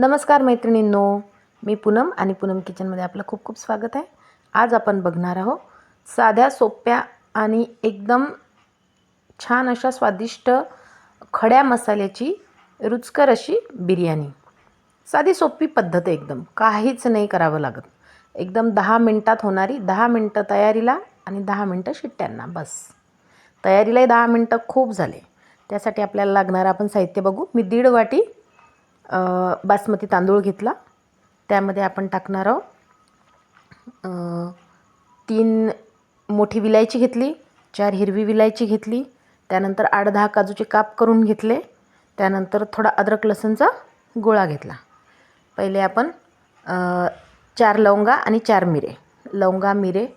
नमस्कार मैत्रिणींनो, मी पूनम आणि पूनम किचनमध्ये आपलं खूप खूप स्वागत आहे। आज आपण बघणार आहोत साध्या सोप्या आणि एकदम छान अशा स्वादिष्ट खड्या मसाल्याची रुचकर अशी बिर्याणी। साधी सोपी पद्धत आहे, एकदम काहीच नाही करावं लागत। एकदम 10 मिनिटात होणारी, 10 मिनिटं तयारीला आणि 10 मिनिटं शिट्ट्यांना, बस। तयारीलाही 10 मिनिटं खूप झाले। त्यासाठी आपल्याला लागणार आपण साहित्य बघू। मी 1.5 वाटी बासमती तांदूळ घेतला। त्यामध्ये आपण टाकणार आहोत 3 मोठी विलायची घेतली, 4 हिरवी विलायची घेतली, त्यानंतर 8-10 काजूचे काप करून घेतले, त्यानंतर थोडा अद्रक लसूणचा गोळा घेतला। पहिले आपण 4 लवंगा आणि 4 मिरे, लवंगा मिरे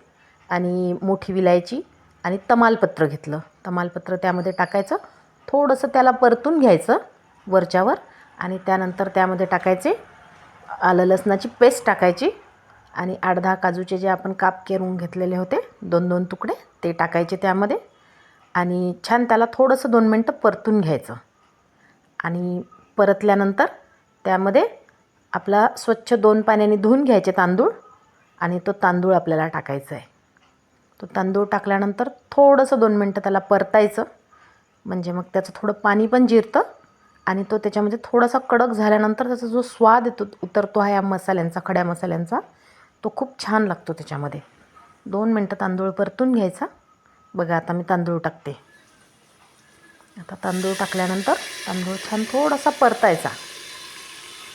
आणि मोठी विलायची आणि तमालपत्र घेतलं। तमालपत्र त्यामध्ये टाकायचं, थोडंसं त्याला परतून घ्यायचं वरच्यावर आणि त्यानंतर त्यामध्ये टाकायचे आलं लसणाची पेस्ट टाकायची आणि 8-10 काजूचे जे आपण काप करून घेतलेले होते 2-2 तुकडे ते टाकायचे त्यामध्ये आणि छान त्याला थोडंसं 2 मिनिटं परतून घ्यायचं। आणि परतल्यानंतर त्यामध्ये आपला स्वच्छ 2 पाण्याने धुवून घ्यायचे तांदूळ आणि तो तांदूळ आपल्याला टाकायचा आहे। तो तांदूळ टाकल्यानंतर थोडंसं 2 मिनिटं त्याला परतायचं, म्हणजे मग त्याचं थोडं पाणी पण जिरतं आणि तो त्याच्यामध्ये थोडासा कडक झाल्यानंतर त्याचा जो स्वाद येतो उतरतो आहे या मसाल्यांचा, खड्या मसाल्यांचा, तो खूप छान लागतो त्याच्यामध्ये। 2 मिनिटं तांदूळ परतून घ्यायचा। बघा आता मी तांदूळ टाकते। आता तांदूळ टाकल्यानंतर तांदूळ छान थोडासा परतायचा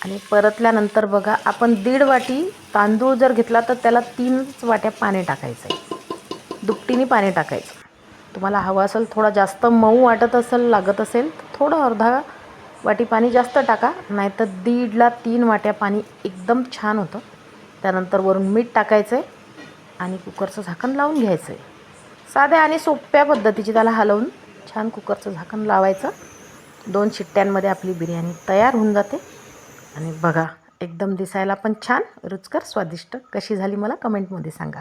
आणि परतल्यानंतर बघा आपण 1.5 वाटी तांदूळ जर घेतला तर त्याला 3 वाट्या पाणी टाकायचं आहे, दुपटीने पाणी टाकायचं। तुम्हाला हवं असेल थोडा जास्त मऊ वाटत असेल, लागत असेल तर थोडं अर्धा वाटी पाणी जास्त टाका, नाहीतर 1.5 ला 3 वाट्या पाणी एकदम छान होतं। त्यानंतर वरून मीठ टाकायचं आहे आणि कुकरचं झाकण लावून घ्यायचं आहे। साध्या आणि सोप्या पद्धतीची त्याला हलवून छान कुकरचं झाकण लावायचं। 2 शिट्ट्यांमध्ये आपली बिर्याणी तयार होऊन जाते। आणि बघा एकदम दिसायला पण छान, रुचकर, स्वादिष्ट कशी झाली मला कमेंटमध्ये सांगा।